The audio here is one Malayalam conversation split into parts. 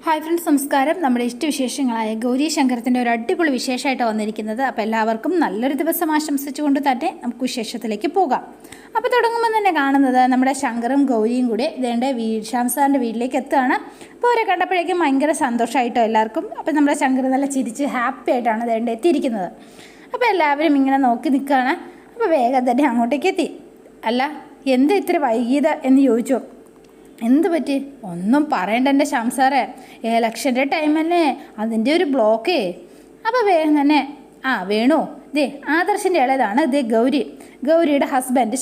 ഹായ് ഫ്രണ്ട്സ്, നമസ്കാരം. നമ്മുടെ ഇഷ്ടവിശേഷങ്ങളായ ഗൗരി ശങ്കരത്തിൻ്റെ ഒരു അടിപൊളി വിശേഷമായിട്ടാണ് വന്നിരിക്കുന്നത്. അപ്പോൾ എല്ലാവർക്കും നല്ലൊരു ദിവസം ആശംസിച്ചുകൊണ്ട് തന്നെ നമുക്ക് വിശേഷത്തിലേക്ക് പോകാം. അപ്പോൾ തുടങ്ങുമ്പോൾ തന്നെ കാണുന്നത് നമ്മുടെ ശങ്കറും ഗൗരിയും കൂടി ഇതേണ്ട ശ്യാം സാറിൻ്റെ വീട്ടിലേക്ക് എത്തുകയാണ്. അപ്പോൾ അവരെ കണ്ടപ്പോഴേക്കും ഭയങ്കര സന്തോഷമായിട്ടോ എല്ലാവർക്കും. അപ്പോൾ നമ്മുടെ ശങ്കർ നല്ല ചിരിച്ച് ഹാപ്പി ആയിട്ടാണ് ഇതേണ്ട എത്തിയിരിക്കുന്നത്. അപ്പോൾ എല്ലാവരും ഇങ്ങനെ നോക്കി നിൽക്കുകയാണ്. അപ്പോൾ വേഗം തന്നെ അങ്ങോട്ടേക്ക് എത്തി. അല്ല, എന്താ ഇത്ര വൈകിയത് എന്ന് ചോദിച്ചു. എന്ത് പറ്റി? ഒന്നും പറയണ്ട എൻ്റെ ശ്യാം സാറേ, ഇലക്ഷൻ്റെ ടൈമല്ലേ, അതിൻ്റെ ഒരു ബ്ലോക്കേ. അപ്പോൾ വേഗം തന്നെ വേണു, ദേ ആദർശിൻ്റെ ഇളയതാണ് ദേ ഗൗരിയുടെ ഹസ്ബൻഡ്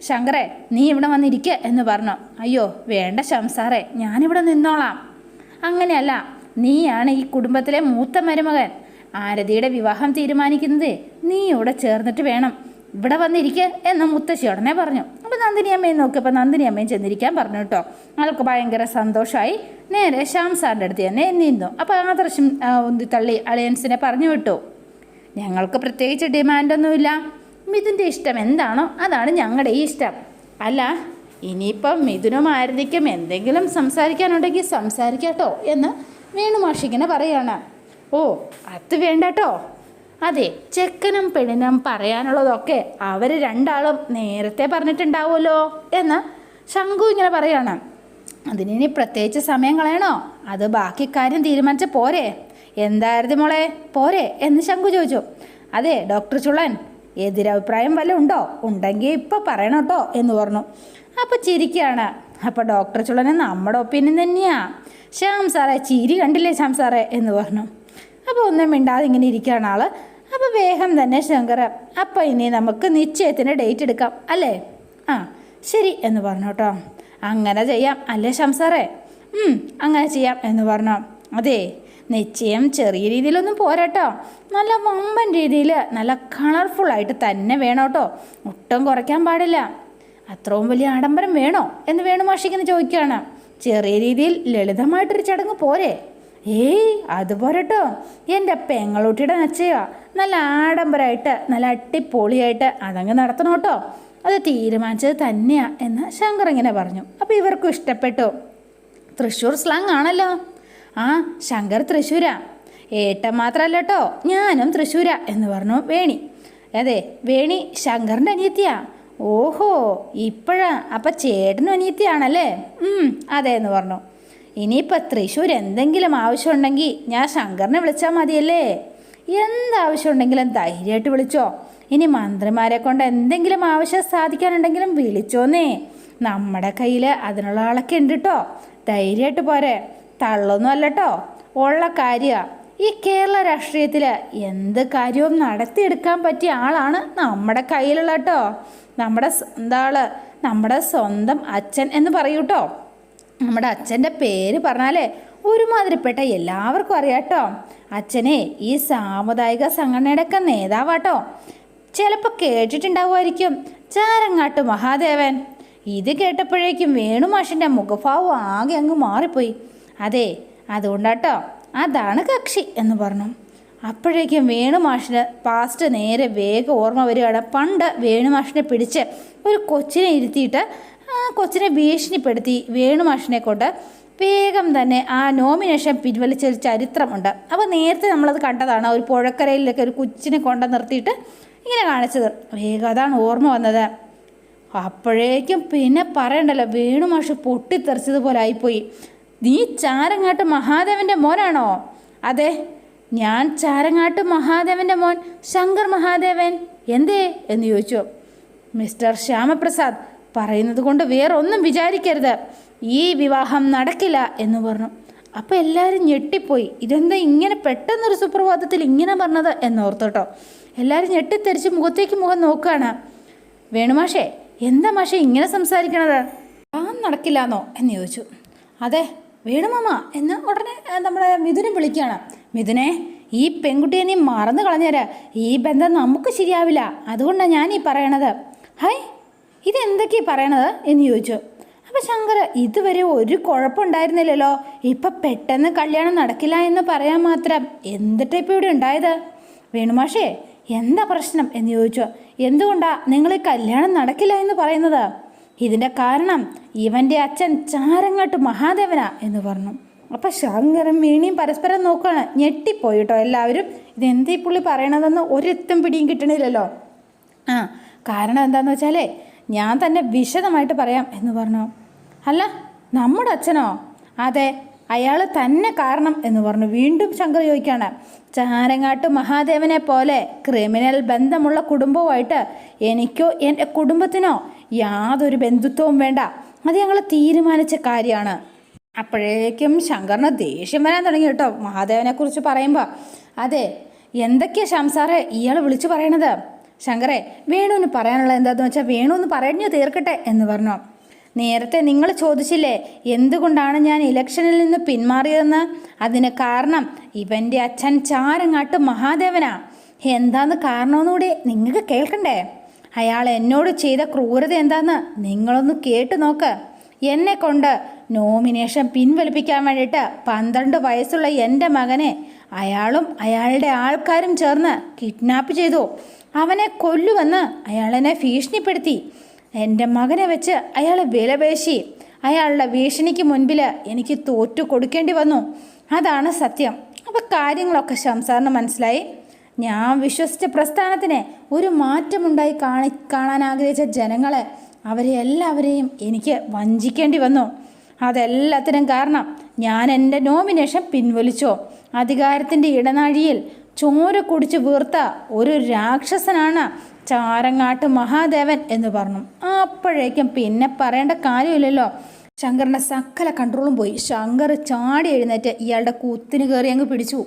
ശങ്കറെ നീ ഇവിടെ വന്നിരിക്കുക എന്ന് പറഞ്ഞു. അയ്യോ വേണ്ട ശ്യാം സാറേ, ഞാനിവിടെ നിന്നോളാം. അങ്ങനെയല്ല, നീയാണ് ഈ കുടുംബത്തിലെ മൂത്ത മരുമകൻ. ആരതിയുടെ വിവാഹം തീരുമാനിക്കുന്നത് നീ ഇവിടെ ചേർന്നിട്ട് വേണം ഇവിടെ വന്നിരിക്കുക എന്ന് മുത്തശ്ശി ഉടനെ പറഞ്ഞു. അപ്പോൾ നന്ദിനി അമ്മയും നോക്കിയപ്പോൾ നന്ദിനി അമ്മയും ചെന്നിരിക്കാൻ പറഞ്ഞു കേട്ടോ. അവൾക്ക് ഭയങ്കര സന്തോഷമായി. നേരെ ശ്യാം സാറിൻ്റെ അടുത്ത് തന്നെ നിന്നു. അപ്പോൾ ആദർശം തള്ളി അലയൻസിനെ പറഞ്ഞു വിട്ടു. ഞങ്ങൾക്ക് പ്രത്യേകിച്ച് ഡിമാൻഡൊന്നുമില്ല, മിഥുൻ്റെ ഇഷ്ടം എന്താണോ അതാണ് ഞങ്ങളുടെ ഈ ഇഷ്ടം. അല്ല, ഇനിയിപ്പം മിഥുനും ആരതിക്കും എന്തെങ്കിലും സംസാരിക്കാനുണ്ടെങ്കിൽ സംസാരിക്കാട്ടോ എന്ന് വേണുമാഷിങ്ങനെ പറയാണ്. ഓ അത് വേണ്ടട്ടോ. അതെ, ചെക്കനും പെണ്ണിനും പറയാനുള്ളതൊക്കെ അവർ രണ്ടാളും നേരത്തെ പറഞ്ഞിട്ടുണ്ടാവുമല്ലോ എന്ന് ശംഖു ഇങ്ങനെ പറയാണ്. അതിനി പ്രത്യേകിച്ച് സമയം കളയണോ? അത് ബാക്കി കാര്യം തീരുമാനിച്ച പോരെ? എന്തായിരുന്നു മോളെ, പോരെ എന്ന് ശംഖു ചോദിച്ചു. അതെ ഡോക്ടർ ചുള്ളൻ, എതിരഭിപ്രായം വല്ലതും ഉണ്ടോ? ഉണ്ടെങ്കിൽ ഇപ്പം പറയണം കേട്ടോ എന്ന് പറഞ്ഞു. അപ്പോൾ ചിരിക്കുകയാണ്. അപ്പോൾ ഡോക്ടർ ചുള്ളന് നമ്മുടെ ഒപ്പീനിയൻ തന്നെയാ. ശ്യാം സാറേ, ചിരി കണ്ടില്ലേ ശ്യാം സാറേ എന്ന് പറഞ്ഞു. അപ്പോൾ ഒന്നും മിണ്ടാതെ ഇങ്ങനെ ഇരിക്കുകയാണ് ആള്. അപ്പോൾ വേഗം തന്നെ ശങ്കർ, അപ്പോൾ ഇനി നമുക്ക് നിശ്ചയത്തിന് ഡേറ്റ് എടുക്കാം അല്ലേ? ശരി എന്ന് പറഞ്ഞു കേട്ടോ. അങ്ങനെ ചെയ്യാം അല്ലേ ശ്യാം സാറേ? അങ്ങനെ ചെയ്യാം എന്ന് പറഞ്ഞു. അതെ, നിശ്ചയം ചെറിയ രീതിയിലൊന്നും പോരാട്ടോ, നല്ല വമ്പൻ രീതിയിൽ നല്ല കളർഫുള്ളായിട്ട് തന്നെ വേണം കേട്ടോ, ഒട്ടും കുറയ്ക്കാൻ പാടില്ല. അത്രയും വലിയ ആഡംബരം വേണോ എന്ന് വേണുമാഷിങ്ങനെ ചോദിക്കുകയാണ്. ചെറിയ രീതിയിൽ ലളിതമായിട്ടൊരു ചടങ്ങ് പോരെ? ഏയ് അത് പോരട്ടോ, എൻ്റെ പെങ്ങളൂട്ടിയുടെ നിശ്ചയമാ, നല്ല ആഡംബരമായിട്ട് നല്ല അടിപൊളിയായിട്ട് അതങ്ങ് നടത്തണം കേട്ടോ, അത് തീരുമാനിച്ചത് തന്നെയാ എന്ന് ശങ്കർ ഇങ്ങനെ പറഞ്ഞു. അപ്പോൾ ഇവർക്കും ഇഷ്ടപ്പെട്ടു. തൃശ്ശൂർ സ്ലാങ് ആണല്ലോ. ശങ്കർ തൃശ്ശൂരാ, ഏട്ടൻ മാത്രമല്ല കേട്ടോ, ഞാനും തൃശ്ശൂരാ എന്ന് പറഞ്ഞു വേണി. അതെ, വേണി ശങ്കറിൻ്റെ അനിയത്തിയാ. ഓഹോ, ഇപ്പോഴാ അപ്പം ചേട്ടനും അനിയത്തിയാണല്ലേ? അതെ എന്ന് പറഞ്ഞു. ഇനിയിപ്പോൾ തൃശ്ശൂർ എന്തെങ്കിലും ആവശ്യമുണ്ടെങ്കിൽ ഞാൻ ശങ്കറിനെ വിളിച്ചാൽ മതിയല്ലേ? എന്താവശ്യമുണ്ടെങ്കിലും ധൈര്യമായിട്ട് വിളിച്ചോ. ഇനി മന്ത്രിമാരെ കൊണ്ട് എന്തെങ്കിലും ആവശ്യം സാധിക്കാനുണ്ടെങ്കിലും വിളിച്ചോന്നേ. നമ്മുടെ കയ്യിൽ അതിനുള്ള ആളൊക്കെ ഉണ്ട് കേട്ടോ, ധൈര്യമായിട്ട് പോരെ, തള്ളൊന്നും അല്ല കേട്ടോ, ഉള്ള കാര്യമാണ്. ഈ കേരള രാഷ്ട്രീയത്തിൽ എന്ത് കാര്യവും നടത്തിയെടുക്കാൻ പറ്റിയ ആളാണ് നമ്മുടെ കയ്യിലുള്ള കേട്ടോ. നമ്മുടെ സ്വന്തം അച്ഛൻ എന്ന് പറയൂട്ടോ. നമ്മുടെ അച്ഛൻ്റെ പേര് പറഞ്ഞാലേ ഒരുമാതിരിപ്പെട്ട എല്ലാവർക്കും അറിയാട്ടോ. അച്ഛനെ ഈ സാമുദായിക സംഘടനയുടെയൊക്കെ നേതാവാട്ടോ. ചിലപ്പോൾ കേട്ടിട്ടുണ്ടാവുമായിരിക്കും, ചാരങ്ങാട്ട് മഹാദേവൻ. ഇത് കേട്ടപ്പോഴേക്കും വേണുമാഷിൻ്റെ മുഖഭാവം ആകെ അങ്ങ് മാറിപ്പോയി. അതെ, അതുകൊണ്ടാട്ടോ, അതാണ് കക്ഷി എന്ന് പറഞ്ഞു. അപ്പോഴേക്കും വേണുമാഷിന് പാസ്റ്റ് നേരെ വേഗം ഓർമ്മ വരികയാണ്. പണ്ട് വേണുമാഷിനെ പിടിച്ച് ഒരു കൊച്ചിനെ ഇരുത്തിയിട്ട് കൊച്ചിനെ ഭീഷണിപ്പെടുത്തി വേണുമാഷിനെ കൊണ്ട് വേഗം തന്നെ ആ നോമിനേഷൻ പിൻവലിച്ചൊരു ചരിത്രമുണ്ട്. അപ്പോൾ നേരത്തെ നമ്മളത് കണ്ടതാണ്, ഒരു പുഴക്കരയിലൊക്കെ ഒരു കൊച്ചിനെ കൊണ്ട് നിർത്തിയിട്ട് ഇങ്ങനെ കാണിച്ചത്. വേഗം അതാണ് ഓർമ്മ വന്നത്. അപ്പോഴേക്കും പിന്നെ പറയണ്ടല്ലോ, വേണുമാഷ് പൊട്ടിത്തെറിച്ചതുപോലെ ആയിപ്പോയി. നീ ചാരങ്ങാട്ട് മഹാദേവൻ്റെ മോനാണോ? അതെ, ഞാൻ ചാരങ്ങാട്ട് മഹാദേവൻ്റെ മോൻ ശങ്കർ മഹാദേവൻ. എന്തേ എന്ന് ചോദിച്ചു. മിസ്റ്റർ ശ്യാമപ്രസാദ്, പറയുന്നത് കൊണ്ട് വേറെ ഒന്നും വിചാരിക്കരുത്, ഈ വിവാഹം നടക്കില്ല എന്ന് പറഞ്ഞു. അപ്പോൾ എല്ലാവരും ഞെട്ടിപ്പോയി. ഇതെന്താ ഇങ്ങനെ പെട്ടെന്നൊരു സുപ്രഭാതത്തിൽ ഇങ്ങനെ പറഞ്ഞത് എന്നോർത്തോട്ടോ. എല്ലാവരും ഞെട്ടിത്തെറിച്ച് മുഖത്തേക്ക് മുഖം നോക്കുകയാണ്. വേണുമാഷേ, എന്താ മാഷേ ഇങ്ങനെ സംസാരിക്കണത്? നടക്കില്ല എന്നോ എന്ന് ചോദിച്ചു. അതെ വേണുമാമ എന്ന് ഉടനെ നമ്മുടെ മിഥുനെ വിളിക്കുകയാണ്. മിഥുനെ, ഈ പെൺകുട്ടിയെ നീ മറന്നു കളഞ്ഞേരാ, ഈ ബന്ധം നമുക്ക് ശരിയാവില്ല, അതുകൊണ്ടാണ് ഞാൻ ഈ പറയണത്. ഹായ്, ഇതെന്തൊക്കെയാണ് പറയണത് എന്ന് ചോദിച്ചു. അപ്പോൾ ശങ്കർ, ഇതുവരെ ഒരു കുഴപ്പമുണ്ടായിരുന്നില്ലല്ലോ, ഇപ്പം പെട്ടെന്ന് കല്യാണം നടക്കില്ല എന്ന് പറയാൻ മാത്രം എന്തിട്ടാ ഇപ്പോൾ ഇവിടെ ഉണ്ടായത്? വേണുമാഷേ, എന്താ പ്രശ്നം എന്ന് ചോദിച്ചു. എന്തുകൊണ്ടാണ് നിങ്ങൾ ഈ കല്യാണം നടക്കില്ല എന്ന് പറയുന്നത്? ഇതിൻ്റെ കാരണം ഇവൻ്റെ അച്ഛൻ ചാരങ്ങാട്ട് മഹാദേവനാ എന്ന് പറഞ്ഞു. അപ്പം ശങ്കറും വേണിയും പരസ്പരം നോക്കുകയാണ്. ഞെട്ടിപ്പോയി കേട്ടോ എല്ലാവരും. ഇതെന്തീ പുള്ളി പറയണതെന്ന് ഒരെത്തും പിടിയും കിട്ടണില്ലല്ലോ. കാരണം എന്താണെന്ന് വെച്ചാലേ ഞാൻ തന്നെ വിശദമായിട്ട് പറയാം എന്ന് പറഞ്ഞു. അല്ല, നമ്മുടെ അച്ഛനോ? അതെ, അയാൾ തന്നെ കാരണം എന്ന് പറഞ്ഞു. വീണ്ടും ശങ്കർ ചോദിക്കുകയാണ്, ചാരങ്ങാട്ട് മഹാദേവനെ പോലെ ക്രിമിനൽ ബന്ധമുള്ള കുടുംബവുമായിട്ട് എനിക്കോ എൻ്റെ കുടുംബത്തിനോ യാതൊരു ബന്ധുത്വവും വേണ്ട. അത് ഞങ്ങൾ തീരുമാനിച്ച കാര്യമാണ്. അപ്പോഴേക്കും ശങ്കറിന് ദേഷ്യം വരാൻ തുടങ്ങി കേട്ടോ മഹാദേവനെക്കുറിച്ച് പറയുമ്പോൾ. അതെ, എന്തൊക്കെയാ ശ്യാം സാറേ ഇയാൾ വിളിച്ചു പറയണത്? ശങ്കറെ, വേണുവിന് പറയാനുള്ളത് എന്താണെന്ന് വെച്ചാൽ വേണു പറഞ്ഞു തീർക്കട്ടെ എന്ന് പറഞ്ഞു. നേരത്തെ നിങ്ങൾ ചോദിച്ചില്ലേ എന്തുകൊണ്ടാണ് ഞാൻ ഇലക്ഷനിൽ നിന്ന് പിന്മാറിയതെന്ന്? അതിന് കാരണം ഇവൻ്റെ അച്ഛൻ ചാരങ്ങാട്ട് മഹാദേവനാ. എന്താന്ന് കാരണമെന്നുകൂടി നിങ്ങൾക്ക് കേൾക്കണ്ടേ? അയാൾ എന്നോട് ചെയ്ത ക്രൂരത എന്താന്ന് നിങ്ങളൊന്ന് കേട്ടു നോക്ക്. എന്നെ കൊണ്ട് നോമിനേഷൻ പിൻവലിപ്പിക്കാൻ വേണ്ടിയിട്ട് 12 വയസ്സുള്ള എൻ്റെ മകനെ അയാളും അയാളുടെ ആൾക്കാരും ചേർന്ന് കിഡ്നാപ്പ് ചെയ്തു. അവനെ കൊല്ലുമെന്ന് അയാളെന്നെ ഭീഷണിപ്പെടുത്തി. എൻ്റെ മകനെ വെച്ച് അയാൾ വിലപേശി. അയാളുടെ ഭീഷണിക്ക് മുൻപിൽ എനിക്ക് തോറ്റു കൊടുക്കേണ്ടി വന്നു. അതാണ് സത്യം. അപ്പോൾ കാര്യങ്ങളൊക്കെ ശംസാറിന് മനസ്സിലായി. ഞാൻ വിശ്വസിച്ച പ്രസ്ഥാനത്തിന് ഒരു മാറ്റമുണ്ടായി കാണാൻ ആഗ്രഹിച്ച ജനങ്ങളെ അവരെ എല്ലാവരെയും എനിക്ക് വഞ്ചിക്കേണ്ടി വന്നു. അതെല്ലാത്തിനും കാരണം ഞാൻ എൻ്റെ നോമിനേഷൻ പിൻവലിച്ചു. അധികാരത്തിൻ്റെ ഇടനാഴിയിൽ ചോര കുടിച്ച് വീർത്ത ഒരു രാക്ഷസനാണ് ചാരങ്ങാട്ട് മഹാദേവൻ എന്ന് പറഞ്ഞു. അപ്പോഴേക്കും പിന്നെ പറയേണ്ട കാര്യമില്ലല്ലോ. ശങ്കറിൻ്റെ സകല കൺട്രോളും പോയി. ശങ്കർ ചാടി എഴുന്നേറ്റ് ഇയാളുടെ കുത്തിന് കയറി അങ്ങ് പിടിച്ചു.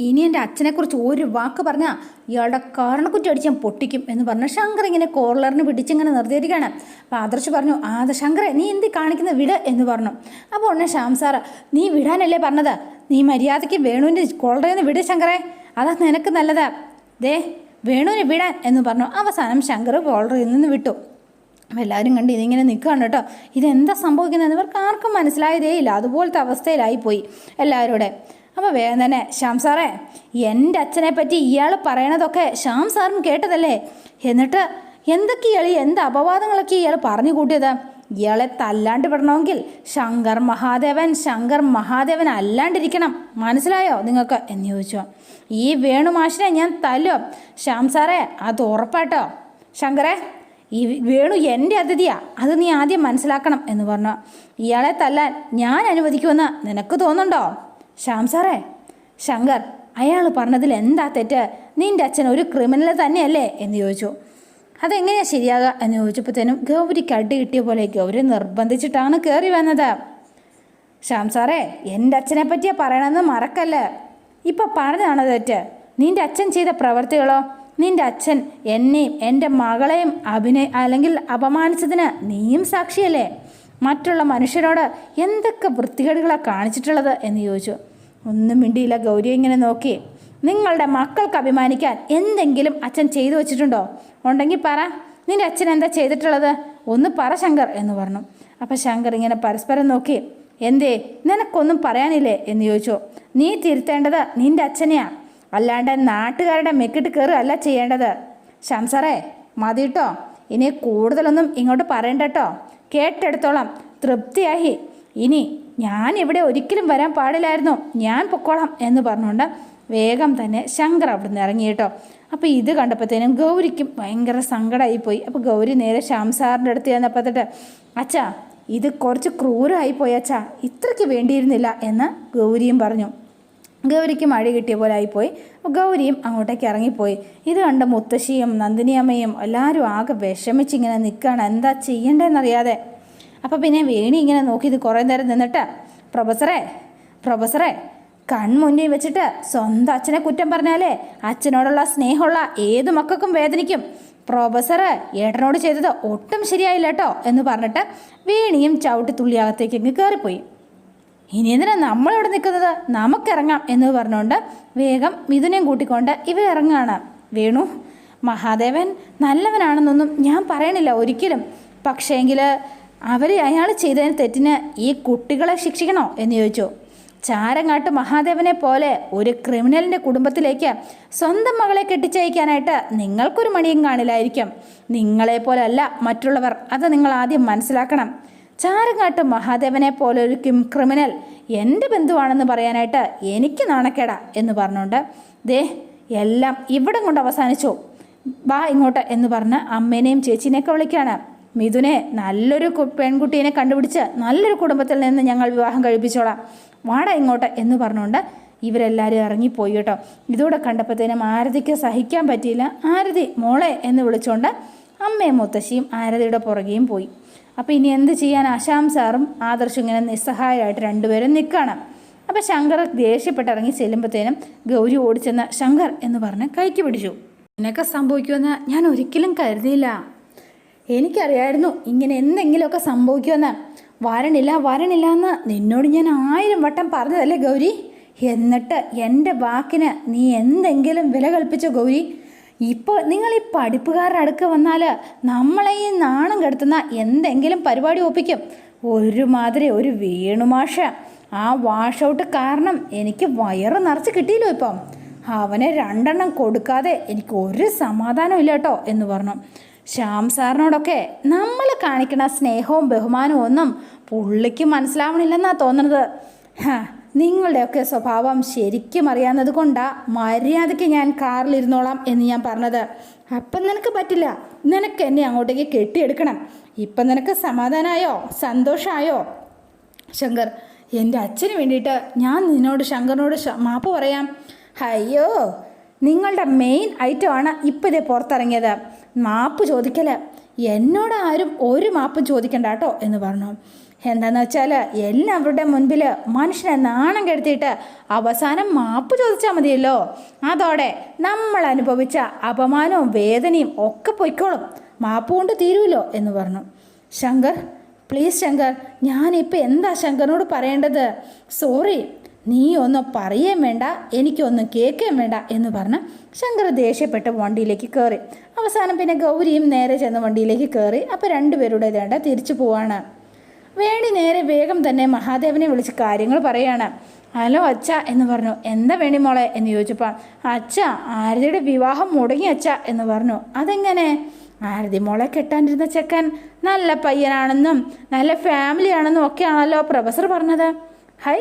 ഇനി എൻ്റെ അച്ഛനെക്കുറിച്ച് ഒരു വാക്ക് പറഞ്ഞാൽ ഇയാളുടെ കാരണക്കുറ്റി അടിച്ച് ഞാൻ പൊട്ടിക്കും എന്ന് പറഞ്ഞു. ശങ്കർ ഇങ്ങനെ കോർലറിന് പിടിച്ചിങ്ങനെ നിർത്തിയിരിക്കുകയാണ്. അപ്പോൾ ആദർശ് പറഞ്ഞു, ശങ്കറെ നീ എന്ത് കാണിക്കുന്ന വിട് എന്ന് പറഞ്ഞു. അപ്പോൾ ഉടനെ ശ്യാം സാറ്, നീ വിടാനല്ലേ പറഞ്ഞത്? നീ മര്യാദയ്ക്ക് വേണുവിൻ്റെ കോളറിൽ നിന്ന് വിട് ശങ്കറെ, അതാ നിനക്ക് നല്ലതാ. ദേ വേണുവിനെ വിടാൻ എന്ന് പറഞ്ഞു. അവസാനം ശങ്കർ കോളറിൽ നിന്ന് വിട്ടു. അപ്പോൾ എല്ലാവരും കണ്ട് ഇതിങ്ങനെ നിൽക്കുകയാണ് കേട്ടോ. ഇതെന്താ സംഭവിക്കുന്നതെന്ന് ഇവർക്ക് ആർക്കും മനസ്സിലായതേ ഇല്ല. അതുപോലത്തെ അവസ്ഥയിലായിപ്പോയി എല്ലാവരുടെ. അപ്പോൾ വേഗം തന്നെ, ശ്യാം സാറേ, എൻ്റെ അച്ഛനെ പറ്റി ഇയാൾ പറയണതൊക്കെ ശ്യാം സാറും കേട്ടതല്ലേ? എന്നിട്ട് എന്ത് അപവാദങ്ങളൊക്കെ ഇയാൾ പറഞ്ഞു കൂട്ടിയത്? ഇയാളെ തല്ലാണ്ട് വിടണമെങ്കിൽ ശങ്കർ മഹാദേവൻ അല്ലാണ്ടിരിക്കണം. മനസ്സിലായോ നിങ്ങൾക്ക് എന്ന് ചോദിച്ചു. ഈ വേണുമാഷിനെ ഞാൻ തല്ലോ ശ്യാം സാറേ, അത് ഉറപ്പാട്ടോ. ശങ്കറെ, ഈ വേണു എൻ്റെ അതിഥിയാ, അത് നീ ആദ്യം മനസ്സിലാക്കണം എന്ന് പറഞ്ഞു. ഇയാളെ തല്ലാൻ ഞാൻ അനുവദിക്കുമെന്ന് നിനക്ക് തോന്നുന്നുണ്ടോ? ശ്യാം സാറേ, ശങ്കർ, അയാൾ പറഞ്ഞതിൽ എന്താ തെറ്റ്? നിൻ്റെ അച്ഛൻ ഒരു ക്രിമിനൽ തന്നെയല്ലേ എന്ന് ചോദിച്ചു. അതെങ്ങനെയാണ് ശരിയാകുക എന്ന് ചോദിച്ചപ്പോഴത്തേനും ഗൗരിക്ക് അടി കിട്ടിയ പോലെ ഗൗരി നിർബന്ധിച്ചിട്ടാണ് കയറി വന്നത്. ശ്യാം സാറേ, എൻ്റെ അച്ഛനെ പറ്റിയാ പറയണമെന്ന് മറക്കല്ലേ. ഇപ്പം പറഞ്ഞതാണ് തെറ്റ്. നിൻ്റെ അച്ഛൻ ചെയ്ത പ്രവൃത്തികളോ? നിൻ്റെ അച്ഛൻ എന്നെയും എൻ്റെ മകളെയും അപമാനിച്ചതിന് നീയും സാക്ഷിയല്ലേ? മറ്റുള്ള മനുഷ്യരോട് എന്തൊക്കെ വൃത്തികേടുകളാണ് കാണിച്ചിട്ടുള്ളത് എന്ന് ചോദിച്ചു. ഒന്നും മിണ്ടിയില്ല. ഗൗരി ഇങ്ങനെ നോക്കി. നിങ്ങളുടെ മക്കൾക്ക് അഭിമാനിക്കാൻ എന്തെങ്കിലും അച്ഛൻ ചെയ്തു വച്ചിട്ടുണ്ടോ? ഉണ്ടെങ്കിൽ പറ, നിൻ്റെ അച്ഛൻ എന്താ ചെയ്തിട്ടുള്ളത്? ഒന്ന് പറ ശങ്കർ എന്ന് പറഞ്ഞു. അപ്പം ശങ്കർ ഇങ്ങനെ പരസ്പരം നോക്കി. എന്തേ, നിനക്കൊന്നും പറയാനില്ലേ എന്ന് ചോദിച്ചു. നീ തിരുത്തേണ്ടത് നിൻ്റെ അച്ഛനെയാണ്, അല്ലാണ്ട് നാട്ടുകാരുടെ മെക്കിട്ട് കയറുക അല്ല ചെയ്യേണ്ടത്. ശ്യാം സാറേ, മതി കേട്ടോ, ഇനി കൂടുതലൊന്നും ഇങ്ങോട്ട് പറയണ്ട കേട്ടോ. കേട്ടെടുത്തോളം, തൃപ്തിയായി. ഇനി ഞാൻ ഇവിടെ ഒരിക്കലും വരാൻ പാടില്ലായിരുന്നു, ഞാൻ പൊക്കോളാം എന്ന് പറഞ്ഞുകൊണ്ട് വേഗം തന്നെ ശങ്കർ അവിടെ നിന്ന് ഇറങ്ങി കേട്ടോ. അപ്പോൾ ഇത് കണ്ടപ്പോഴത്തേനും ഗൗരിക്കും ഭയങ്കര സങ്കടമായിപ്പോയി. അപ്പോൾ ഗൗരി നേരെ ശ്യാം സാറിൻ്റെ അടുത്ത് ചെന്നപ്പോഴത്തേട്ട്, അച്ഛാ ഇത് കുറച്ച് ക്രൂരമായിപ്പോയി അച്ഛാ, ഇത്രയ്ക്ക് വേണ്ടിയിരുന്നില്ല എന്ന് ഗൗരിയും പറഞ്ഞു. ഗൗരിക്ക് മഴ കിട്ടിയ പോലെ ആയിപ്പോയി. ഗൗരിയും അങ്ങോട്ടേക്ക് ഇറങ്ങിപ്പോയി. ഇത് കണ്ട മുത്തശ്ശിയും നന്ദിനിയമ്മയും എല്ലാവരും ആകെ വിഷമിച്ചിങ്ങനെ നിൽക്കുകയാണ്, എന്താ ചെയ്യേണ്ടതെന്നറിയാതെ. അപ്പോൾ പിന്നെ വേണി ഇങ്ങനെ നോക്കി ഇത് കുറേ നേരം നിന്നിട്ട്, പ്രൊഫസറെ കൺമുന്നിൽ വെച്ചിട്ട് സ്വന്തം അച്ഛനെ കുറ്റം പറഞ്ഞാലേ അച്ഛനോടുള്ള സ്നേഹമുള്ള ഏത് മക്കൾക്കും വേദനിക്കും. പ്രൊഫസർ ഏട്ടനോട് ചെയ്തത് ഒട്ടും ശരിയായില്ല കേട്ടോ എന്ന് പറഞ്ഞിട്ട് വേണിയും ചവിട്ടി തുള്ളിയകത്തേക്ക് ഇങ്ങ് കയറിപ്പോയി. ഇനി എന്തിനാ നമ്മളിവിടെ നിൽക്കുന്നത്, നമുക്കിറങ്ങാം എന്ന് പറഞ്ഞുകൊണ്ട് വേഗം മിഥുനെയും കൂട്ടിക്കൊണ്ട് ഇവരിറങ്ങുകയാണ്. വേണു, മഹാദേവൻ നല്ലവനാണെന്നൊന്നും ഞാൻ പറയണില്ല ഒരിക്കലും, പക്ഷേങ്കിൽ അയാൾ ചെയ്തതിന് തെറ്റിന് ഈ കുട്ടികളെ ശിക്ഷിക്കണോ എന്ന് ചോദിച്ചു. ചാരങ്ങാട്ട് മഹാദേവനെ പോലെ ഒരു ക്രിമിനലിൻ്റെ കുടുംബത്തിലേക്ക് സ്വന്തം മകളെ കെട്ടിച്ചയക്കാനായിട്ട് നിങ്ങൾക്കൊരു മണിയും കാണില്ലായിരിക്കും. നിങ്ങളെപ്പോലല്ല മറ്റുള്ളവർ, അത് നിങ്ങൾ ആദ്യം മനസ്സിലാക്കണം. ചാരങ്ങാട്ട് മഹാദേവനെ പോലെ ഒരു ക്രിമിനൽ എൻ്റെ ബന്ധുവാണെന്ന് പറയാനായിട്ട് എനിക്ക് നാണക്കേടാ എന്ന് പറഞ്ഞുകൊണ്ട് ദേ എല്ലാം ഇവിടെ കൊണ്ട് അവസാനിച്ചു, ബാ ഇങ്ങോട്ട് എന്ന് പറഞ്ഞ് അമ്മേനെയും ചേച്ചീനെയൊക്കെ വിളിക്കുകയാണ്. മിഥുനെ നല്ലൊരു പെൺകുട്ടീനെ കണ്ടുപിടിച്ച് നല്ലൊരു കുടുംബത്തിൽ നിന്ന് ഞങ്ങൾ വിവാഹം കഴിപ്പിച്ചോളാം, വാടാ ഇങ്ങോട്ട് എന്ന് പറഞ്ഞുകൊണ്ട് ഇവരെല്ലാവരും ഇറങ്ങിപ്പോയി കേട്ടോ. ഇതോടെ കണ്ടപ്പോഴത്തേനും ആരതിക്ക് സഹിക്കാൻ പറ്റിയില്ല. ആരതി മോളെ എന്ന് വിളിച്ചുകൊണ്ട് അമ്മയും മുത്തശ്ശിയും ആരതിയുടെ പുറകെയും പോയി. അപ്പോൾ ഇനി എന്ത് ചെയ്യാൻ? ആശാം സാറും ആദർശും ഇങ്ങനെ നിസ്സഹായമായിട്ട് രണ്ടുപേരും നിൽക്കുകയാണ്. അപ്പോൾ ശങ്കർ ദേഷ്യപ്പെട്ട് ഇറങ്ങി ചെല്ലുമ്പോഴത്തേനും ഗൗരി ഓടിച്ചെന്ന് ശങ്കർ എന്ന് പറഞ്ഞ് കൈക്ക് പിടിച്ചു. ഇതിനൊക്കെ സംഭവിക്കുമെന്ന് ഞാൻ ഒരിക്കലും കരുതിയില്ല. എനിക്കറിയായിരുന്നു ഇങ്ങനെ എന്തെങ്കിലുമൊക്കെ സംഭവിക്കുമെന്ന്. വരണില്ല എന്ന് നിന്നോട് ഞാൻ 1000 വട്ടം പറഞ്ഞതല്ലേ ഗൗരി? എന്നിട്ട് എൻ്റെ വാക്കിന് നീ എന്തെങ്കിലും വില കൽപ്പിച്ചോ ഗൗരി? ഇപ്പോൾ നിങ്ങൾ ഈ പഠിപ്പുകാരുടെ അടുക്ക് വന്നാൽ നമ്മളെ ഈ നാണം കെടുത്തുന്ന എന്തെങ്കിലും പരിപാടി ഒപ്പിക്കും. ഒരുമാതിരി ഒരു വേണുമാഷ, ആ വാഷ് ഔട്ട് കാരണം എനിക്ക് വയറ് നിറച്ച് കിട്ടിയില്ലോ. ഇപ്പം അവനെ 2 എണ്ണം കൊടുക്കാതെ എനിക്ക് ഒരു സമാധാനം ഇല്ല കേട്ടോ എന്ന് പറഞ്ഞു. ശ്യാം സാറിനോടൊക്കെ നമ്മൾ കാണിക്കുന്ന സ്നേഹവും ബഹുമാനവും ഒന്നും പുള്ളിക്ക് മനസ്സിലാവണില്ലെന്നാണ് തോന്നുന്നത്. നിങ്ങളുടെയൊക്കെ സ്വഭാവം ശരിക്കും അറിയാവുന്നത് കൊണ്ടാണ് മര്യാദയ്ക്ക് ഞാൻ കാറിലിരുന്നോളാം എന്ന് ഞാൻ പറഞ്ഞത്. അപ്പം നിനക്ക് പറ്റില്ല, നിനക്ക് എന്നെ അങ്ങോട്ടേക്ക് കെട്ടിയെടുക്കണം. ഇപ്പം നിനക്ക് സമാധാനമായോ, സന്തോഷമായോ? ശങ്കർ, എൻ്റെ അച്ഛന് വേണ്ടിയിട്ട് ഞാൻ നിന്നോട് ശങ്കറിനോട് മാപ്പ് പറയാം. അയ്യോ, നിങ്ങളുടെ മെയിൻ ഐറ്റമാണ് ഇപ്പോൾ ഇതേ പുറത്തിറങ്ങിയത്, മാപ്പ് ചോദിക്കൽ. എന്നോട് ആരും ഒരു മാപ്പും ചോദിക്കണ്ട കേട്ടോ എന്ന് പറഞ്ഞു. എന്താണെന്ന് വെച്ചാൽ എല്ലാവരുടെ മുൻപിൽ മനുഷ്യനെ നാണം കെടുത്തിയിട്ട് അവസാനം മാപ്പ് ചോദിച്ചാൽ മതിയല്ലോ. അതോടെ നമ്മൾ അനുഭവിച്ച അപമാനവും വേദനയും ഒക്കെ പൊയ്ക്കോളും, മാപ്പ് കൊണ്ട് തീരുമല്ലോ എന്ന് പറഞ്ഞു. ശങ്കർ, പ്ലീസ് ശങ്കർ, ഞാനിപ്പോൾ എന്താ ശങ്കറിനോട് പറയേണ്ടത്? സോറി, നീ ഒന്നും പറയുകയും വേണ്ട, എനിക്കൊന്നും കേൾക്കുകയും വേണ്ട എന്ന് പറഞ്ഞ് ശങ്കർ ദേഷ്യപ്പെട്ട് വണ്ടിയിലേക്ക് കയറി. അവസാനം പിന്നെ ഗൗരിയും നേരെ ചെന്ന് വണ്ടിയിലേക്ക് കയറി. അപ്പോൾ രണ്ടുപേരുടെ വേണ്ട തിരിച്ചു പോവാണ്. വേണി നേരെ വേഗം തന്നെ മഹാദേവനെ വിളിച്ച് കാര്യങ്ങൾ പറയാണ്. ഹലോ അച്ഛ എന്ന് പറഞ്ഞു. എന്താ വേണി മോളെ എന്ന് ചോദിച്ചപ്പോൾ, അച്ഛ ആരതിയുടെ വിവാഹം മുടങ്ങി അച്ഛ എന്ന് പറഞ്ഞു. അതെങ്ങനെ? ആരതി മോളെ കെട്ടാനിരുന്ന ചെക്കൻ നല്ല പയ്യനാണെന്നും നല്ല ഫാമിലി ആണെന്നും ഒക്കെയാണല്ലോ പ്രൊഫസർ പറഞ്ഞത്. ഹൈ,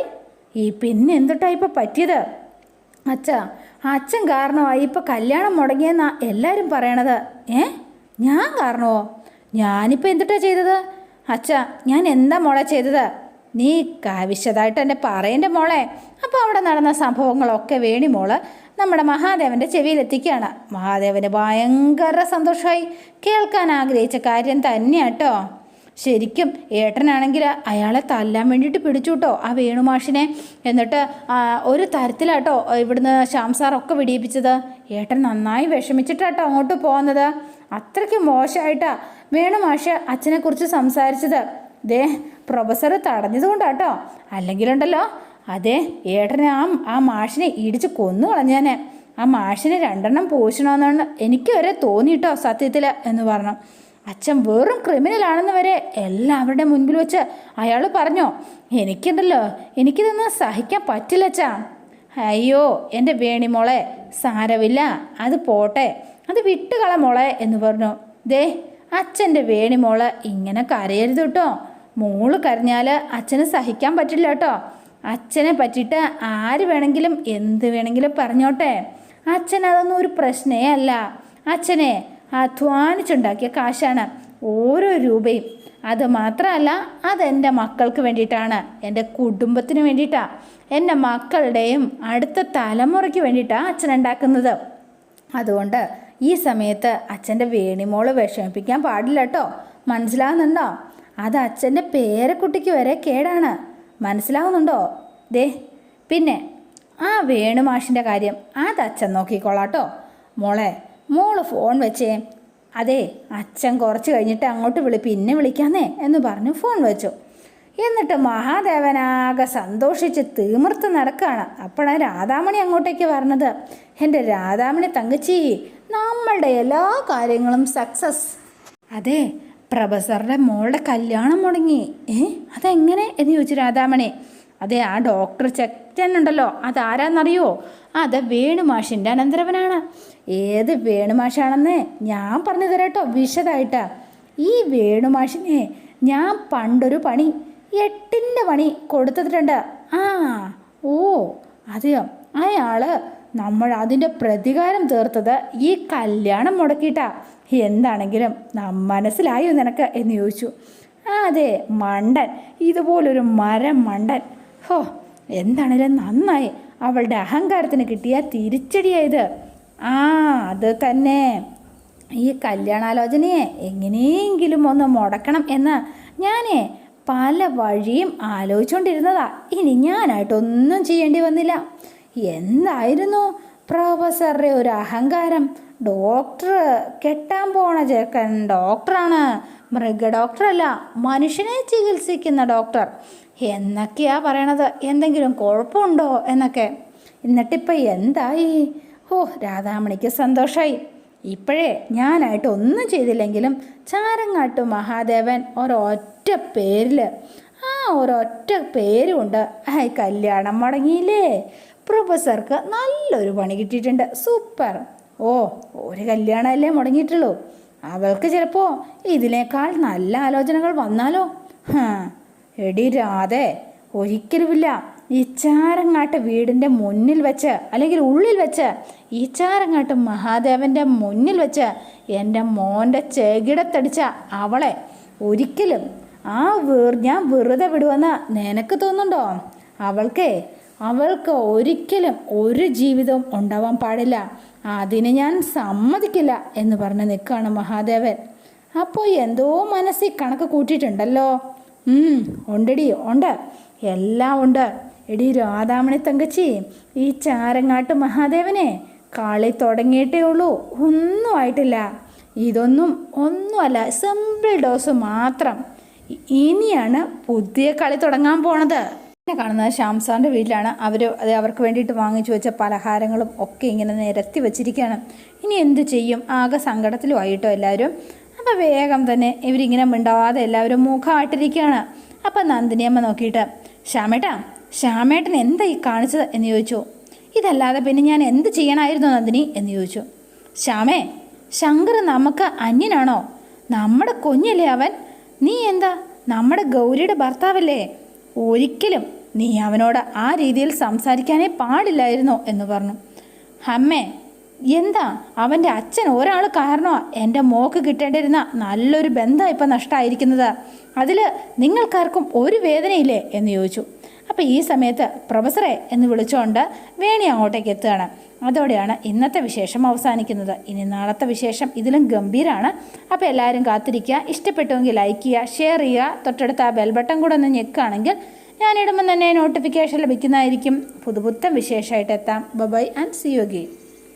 ഈ പിന്നെ എന്തുട്ടാ ഇപ്പോൾ പറ്റിയത്? അച്ഛൻ കാരണമായി ഇപ്പോൾ കല്യാണം മുടങ്ങിയെന്നാ എല്ലാവരും പറയണത്. ഞാൻ കാരണമോ? ഞാനിപ്പോൾ എന്തുട്ടാ ചെയ്തത്? ഞാൻ എന്താ മോളെ ചെയ്തത്? നീ വിശദമായിട്ട് എന്നെ പറയേണ്ട മോളെ. അപ്പോൾ അവിടെ നടന്ന സംഭവങ്ങളൊക്കെ വേണി മോള് നമ്മുടെ മഹാദേവൻ്റെ ചെവിയിലെത്തിക്കുകയാണ്. മഹാദേവന് ഭയങ്കര സന്തോഷമായി. കേൾക്കാൻ ആഗ്രഹിച്ച കാര്യം തന്നെയാട്ടോ. ശരിക്കും ഏട്ടനാണെങ്കിൽ അയാളെ തല്ലാൻ വേണ്ടിയിട്ട് പിടിച്ചു കേട്ടോ ആ വേണുമാഷിനെ. എന്നിട്ട് ഒരു തരത്തിലാട്ടോ ഇവിടുന്ന് ശ്യാം സാറൊക്കെ വെടിയിപ്പിച്ചത്. ഏട്ടൻ നന്നായി വിഷമിച്ചിട്ടാട്ടോ അങ്ങോട്ട് പോകുന്നത്. അത്രയ്ക്ക് മോശമായിട്ടാ വേണുമാഷ് അച്ഛനെക്കുറിച്ച് സംസാരിച്ചത്. ദേ പ്രൊഫസർ തടഞ്ഞതുകൊണ്ടാട്ടോ, അല്ലെങ്കിലുണ്ടല്ലോ അതെ ഏട്ടനെ ആ മാഷിനെ ഇടിച്ച് കൊന്നു കളഞ്ഞാനെ. ആ മാഷിനെ 2 എണ്ണം പോഷണമെന്നാണ് എനിക്ക് വരെ തോന്നിയിട്ടോ സത്യത്തിൽ എന്ന് പറഞ്ഞു. അച്ഛൻ വെറും ക്രിമിനലാണെന്ന് വരെ എല്ലാവരുടെ മുൻപിൽ വെച്ച് അയാൾ പറഞ്ഞോ. എനിക്കുണ്ടല്ലോ, എനിക്കിതൊന്നും സഹിക്കാൻ പറ്റില്ല അച്ഛാ. അയ്യോ എൻ്റെ വേണിമോളെ, സാരമില്ല, അത് പോട്ടെ, അത് വിട്ടുകള മോളെ എന്ന് പറഞ്ഞു. ദേ അച്ഛൻ്റെ വേണിമോള് ഇങ്ങനെ കരയരുത് കേട്ടോ. മോള് കരഞ്ഞാൽ അച്ഛന് സഹിക്കാൻ പറ്റില്ല കേട്ടോ. അച്ഛനെ പറ്റിയിട്ട് ആര് വേണമെങ്കിലും എന്ത് വേണമെങ്കിലും പറഞ്ഞോട്ടെ. അച്ഛൻ അതൊന്നും ഒരു പ്രശ്നേ അല്ല. അച്ഛനെ അധ്വാനിച്ചുണ്ടാക്കിയ കാശാണ് ഓരോ രൂപയും. അത് മാത്രമല്ല, അതെൻ്റെ മക്കൾക്ക് വേണ്ടിയിട്ടാണ്, എൻ്റെ കുടുംബത്തിന് വേണ്ടിയിട്ടാണ്, എൻ്റെ മക്കളുടെയും അടുത്ത തലമുറയ്ക്ക് വേണ്ടിയിട്ടാണ് അച്ഛൻ ഉണ്ടാക്കുന്നത്. അതുകൊണ്ട് ഈ സമയത്ത് അച്ഛൻ്റെ വേണിമോള് വിഷമിപ്പിക്കാൻ പാടില്ല കേട്ടോ. മനസ്സിലാവുന്നുണ്ടോ? അത് അച്ഛൻ്റെ പേരക്കുട്ടിക്ക് വരെ കേടാണ്. മനസ്സിലാവുന്നുണ്ടോ? ദേ പിന്നെ ആ വേണുമാഷിൻ്റെ കാര്യം അത് അച്ഛൻ നോക്കിക്കോളാട്ടോ. മോള് ഫോൺ വെച്ചേ. അതെ അച്ഛൻ കുറച്ച് കഴിഞ്ഞിട്ട് അങ്ങോട്ട് പിന്നെ വിളിക്കാന്നേ എന്ന് പറഞ്ഞു ഫോൺ വെച്ചു. എന്നിട്ട് മഹാദേവനാകെ സന്തോഷിച്ച് തീമിർത്ത് നടക്കുകയാണ്. അപ്പോഴാണ് രാധാമണി അങ്ങോട്ടേക്ക് പറഞ്ഞത്. എൻ്റെ രാധാമണി തങ്കച്ചി, നമ്മളുടെ എല്ലാ കാര്യങ്ങളും സക്സസ്. അതെ പ്രൊഫസറുടെ മോളുടെ കല്യാണം മുടങ്ങി. അതെങ്ങനെ എന്ന് ചോദിച്ചു രാധാമണി. അതെ ആ ഡോക്ടർ ചെക്കനുണ്ടല്ലോ, അതാരാന്നറിയോ? അത് വേണുമാഷിൻ്റെ അനന്തരവനാണ്. ഏത് വേണുമാഷാണെന്ന് ഞാൻ പറഞ്ഞു തരാട്ടോ വിശദമായിട്ട്. ഈ വേണുമാഷിനെ ഞാൻ പണ്ടൊരു പണി 8ൻ്റെ പണി കൊടുത്തിട്ടുണ്ട്. ആ ഓ അതെയോ, അയാൾ അതിൻ്റെ പ്രതികാരം തീർത്തത് ഈ കല്യാണം മുടക്കിയിട്ടാ. എന്താണെങ്കിലും മനസ്സിലായോ നിനക്ക് എന്ന് ചോദിച്ചു. അതെ മണ്ടൻ, ഇതുപോലൊരു മരം മണ്ടൻ. ഹോ എന്താണേലും നന്നായി, അവളുടെ അഹങ്കാരത്തിന് കിട്ടിയ തിരിച്ചടിയായത്. ആ അത് തന്നെ, ഈ കല്യാണാലോചനയെ എങ്ങനെയെങ്കിലും ഒന്ന് മുടക്കണം എന്ന് ഞാനേ പല വഴിയും ആലോചിച്ചുകൊണ്ടിരുന്നതാ. ഇനി ഞാനായിട്ടൊന്നും ചെയ്യേണ്ടി വന്നില്ല. എന്തായിരുന്നു പ്രൊഫസറുടെ ഒരു അഹങ്കാരം. ഡോക്ടർ കെട്ടാൻ പോണ ചേക്കൻ ഡോക്ടറാണ്, മൃഗ ഡോക്ടറല്ല, മനുഷ്യനെ ചികിത്സിക്കുന്ന ഡോക്ടർ എന്നൊക്കെയാ പറയണത്. എന്തെങ്കിലും കുഴപ്പമുണ്ടോ എന്നൊക്കെ. എന്നിട്ടിപ്പോൾ എന്തായി? ഓ രാധാമണിക്ക് സന്തോഷമായി. ഇപ്പോഴേ ഞാനായിട്ട് ഒന്നും ചെയ്തില്ലെങ്കിലും ചാരങ്ങാട്ട് മഹാദേവൻ ഒരൊറ്റ പേരിൽ, ആ ഒരൊറ്റ പേരുകൊണ്ട് കല്യാണം മുടങ്ങിയില്ലേ. പ്രൊഫസർക്ക് നല്ലൊരു പണി കിട്ടിയിട്ടുണ്ട്. സൂപ്പർ. ഓ ഒരു കല്യാണമല്ലേ മുടങ്ങിയിട്ടുള്ളൂ, അവൾക്ക് ചിലപ്പോൾ ഇതിനേക്കാൾ നല്ല ആലോചനകൾ വന്നാലോ. എടി രാധേ, ഒരിക്കലുമില്ല. ഈ ചാരങ്ങാട്ട് വീടിൻ്റെ മുന്നിൽ വെച്ച്, അല്ലെങ്കിൽ ഉള്ളിൽ വെച്ച്, ഈ ചാരങ്ങാട്ട് മഹാദേവൻ്റെ മുന്നിൽ വെച്ച് എൻ്റെ മോൻ്റെ ചെകിടത്തടിച്ച അവളെ ഒരിക്കലും ഞാൻ വെറുതെ വിടുമെന്ന് നിനക്ക് തോന്നുന്നുണ്ടോ? അവൾക്ക് ഒരിക്കലും ഒരു ജീവിതവും ഉണ്ടാവാൻ പാടില്ല. അതിന് ഞാൻ സമ്മതിക്കില്ല എന്ന് പറഞ്ഞ് നിൽക്കുകയാണ് മഹാദേവൻ. അപ്പോൾ എന്തോ മനസ്സിൽ കണക്ക് കൂട്ടിയിട്ടുണ്ടല്ലോ. ഉണ്ടടി, ഉണ്ട്, എല്ലാം ഉണ്ട്. എടി രാധാമണി തങ്കച്ചി, ഈ ചാരങ്ങാട്ട് മഹാദേവനെ കളി തുടങ്ങിയിട്ടേ ഉള്ളൂ, ഒന്നും ആയിട്ടില്ല. ഒന്നുമല്ല, സിമ്പിൾ ഡോസ് മാത്രം. ഇനിയാണ് പുതിയ കളി തുടങ്ങാൻ പോണത്. പിന്നെ കാണുന്നത് ശ്യാം സാറിൻ്റെ വീട്ടിലാണ്. അവർക്ക് വേണ്ടിയിട്ട് വാങ്ങിച്ചു വെച്ച പലഹാരങ്ങളും ഒക്കെ ഇങ്ങനെ നിരത്തി വെച്ചിരിക്കുകയാണ്. ഇനി എന്ത് ചെയ്യും? ആകെ സങ്കടത്തിലുമായിട്ടോ എല്ലാവരും. അപ്പോൾ വേഗം തന്നെ ഇവരിങ്ങനെ മിണ്ടാതെ എല്ലാവരും മുഖമായിട്ടിരിക്കുകയാണ്. അപ്പം നന്ദിനിയമ്മ നോക്കിയിട്ട്, ശ്യാമേട്ടൻ എന്താ ഈ കാണിച്ചത് എന്ന് ചോദിച്ചു. ഇതല്ലാതെ പിന്നെ ഞാൻ എന്ത് ചെയ്യണമായിരുന്നു നന്ദിനി എന്ന് ചോദിച്ചു. ശ്യാമേ, ശങ്കർ നമുക്ക് അന്യനാണോ? നമ്മുടെ കുഞ്ഞല്ലേ അവൻ. നീ എന്താ നമ്മുടെ ഗൗരിയുടെ ഭർത്താവല്ലേ? ഒരിക്കലും നീ അവനോട് ആ രീതിയിൽ സംസാരിക്കാനേ പാടില്ലായിരുന്നോ എന്ന് പറഞ്ഞു. അമ്മേ, എന്താ അവൻ്റെ അച്ഛൻ ഒരാൾ കാരണമാണ് എൻ്റെ മോക്ക് കിട്ടേണ്ടിരുന്ന നല്ലൊരു ബന്ധം ഇപ്പം നഷ്ടമായിരിക്കുന്നത്. അതിൽ നിങ്ങൾക്കാർക്കും ഒരു വേദനയില്ലേ എന്ന് ചോദിച്ചു. അപ്പോൾ ഈ സമയത്ത് പ്രൊഫസറെ എന്ന് വിളിച്ചുകൊണ്ട് വേണി അങ്ങോട്ടേക്ക് എത്തുകയാണ്. അതോടെയാണ് ഇന്നത്തെ വിശേഷം അവസാനിക്കുന്നത്. ഇനി നാളത്തെ വിശേഷം ഇതിലും ഗംഭീരമാണ്. അപ്പോൾ എല്ലാവരും കാത്തിരിക്കുക. ഇഷ്ടപ്പെട്ടുവെങ്കിൽ ലൈക്ക് ചെയ്യുക, ഷെയർ ചെയ്യുക. തൊട്ടടുത്ത് ആ ബെൽ ബട്ടൺ കൂടെ ഒന്ന് ഞെക്കുകയാണെങ്കിൽ ഞാനിടുമ്പോൾ തന്നെ നോട്ടിഫിക്കേഷൻ ലഭിക്കുന്നതായിരിക്കും. പുതുപുത്തൻ വിശേഷമായിട്ട് എത്താം. Bye and see you again.